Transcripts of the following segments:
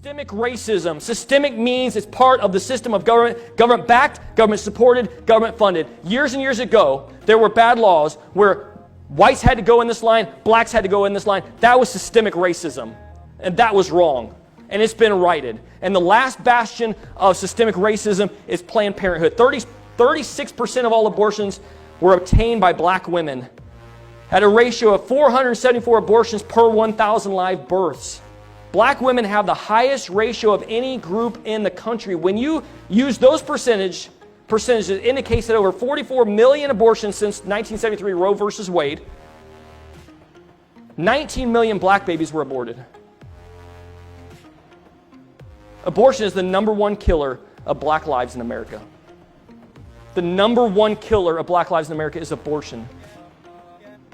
Systemic racism. Systemic means it's part of the system of government, government-backed, government-supported, government-funded. Years and years ago, there were bad laws where whites had to go in this line, blacks had to go in this line. That was systemic racism, and that was wrong, and it's been righted. And the last bastion of systemic racism is Planned Parenthood. 36% of all abortions were obtained by black women, at a ratio of 474 abortions per 1,000 live births. Black women have the highest ratio of any group in the country. When you use those percentages, it indicates that over 44 million abortions since 1973 Roe versus Wade, 19 million black babies were aborted. Abortion is the number one killer of black lives in America. The number one killer of black lives in America is abortion.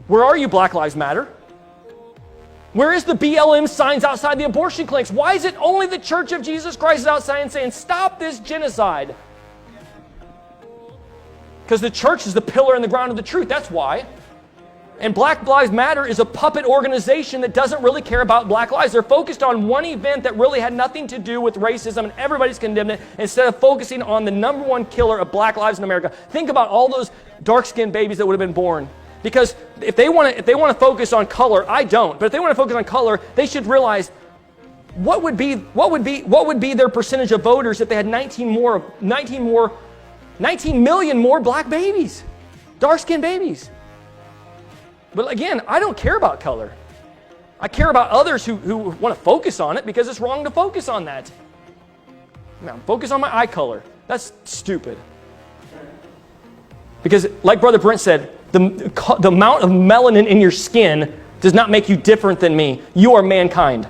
Where are you, Black Lives Matter? Where is the BLM signs outside the abortion clinics? Why is it only the Church of Jesus Christ is outside and saying, stop this genocide? Because the church is the pillar and the ground of the truth. That's why. And Black Lives Matter is a puppet organization that doesn't really care about black lives. They're focused on one event that really had nothing to do with racism, and everybody's condemned it, instead of focusing on the number one killer of black lives in America. Think about all those dark-skinned babies that would have been born. Because if they want to focus on color, I don't. But if they want to focus on color, they should realize what would be their percentage of voters if they had 19 million more black babies, dark-skinned babies. But again, I don't care about color. I care about others who want to focus on it, because it's wrong to focus on that. Now, focus on my eye color. That's stupid. Because like Brother Brent said, the amount of melanin in your skin does not make you different than me. You are mankind.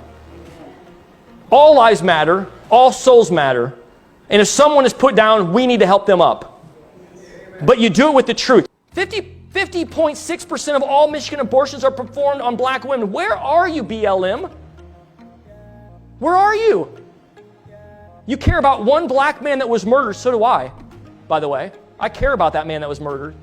All lives matter. All souls matter. And if someone is put down, we need to help them up. But you do it with the truth. 50.6% of all Michigan abortions are performed on black women. Where are you, BLM? Where are you? You care about one black man that was murdered. So do I, by the way. I care about that man that was murdered.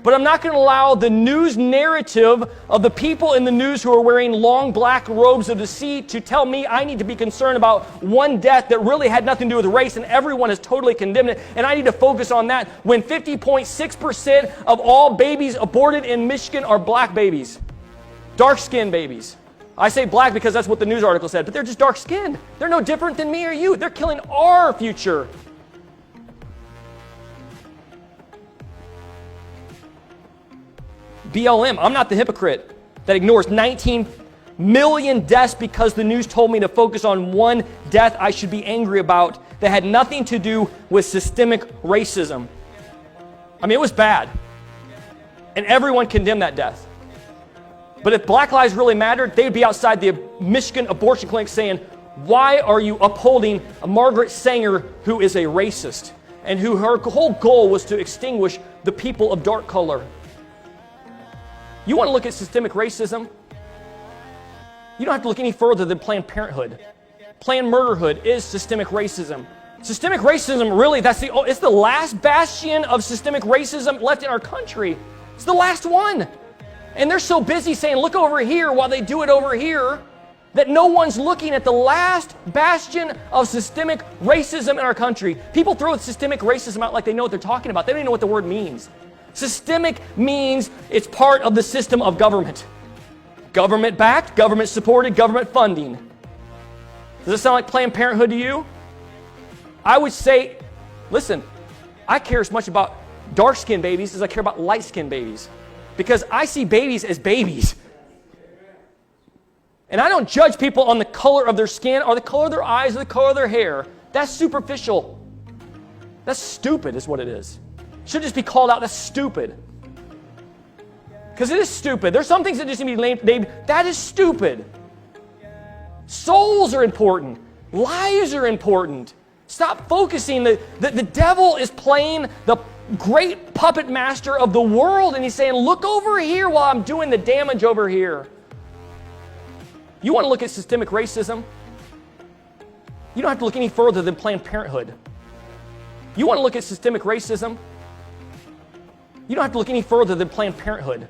But I'm not going to allow the news narrative of the people in the news who are wearing long black robes of deceit to tell me I need to be concerned about one death that really had nothing to do with race, and everyone has totally condemned it, and I need to focus on that when 50.6% of all babies aborted in Michigan are black babies. Dark-skinned babies. I say black because that's what the news article said, but they're just dark-skinned. They're no different than me or you. They're killing our future. BLM, I'm not the hypocrite that ignores 19 million deaths because the news told me to focus on one death I should be angry about that had nothing to do with systemic racism. I mean, it was bad. And everyone condemned that death. But if black lives really mattered, they'd be outside the Michigan abortion clinic saying, why are you upholding a Margaret Sanger who is a racist and who her whole goal was to extinguish the people of dark color? You want to look at systemic racism? You don't have to look any further than Planned Parenthood. Planned Murderhood is systemic racism. Systemic racism, really, it's the last bastion of systemic racism left in our country. It's the last one. And they're so busy saying, look over here while they do it over here, that no one's looking at the last bastion of systemic racism in our country. People throw systemic racism out like they know what they're talking about. They don't even know what the word means. Systemic means it's part of the system of government. Government-backed, government-supported, government funding. Does this sound like Planned Parenthood to you? I would say, listen, I care as much about dark-skinned babies as I care about light-skinned babies. Because I see babies as babies. And I don't judge people on the color of their skin or the color of their eyes or the color of their hair. That's superficial. That's stupid is what it is. Should just be called out. That's stupid. Because it is stupid. There's some things that just need to be named. That is stupid. Souls are important. Lives are important. Stop focusing. The devil is playing the great puppet master of the world, and he's saying, look over here while I'm doing the damage over here. You want to look at systemic racism? You don't have to look any further than Planned Parenthood. You want to look at systemic racism? You don't have to look any further than Planned Parenthood.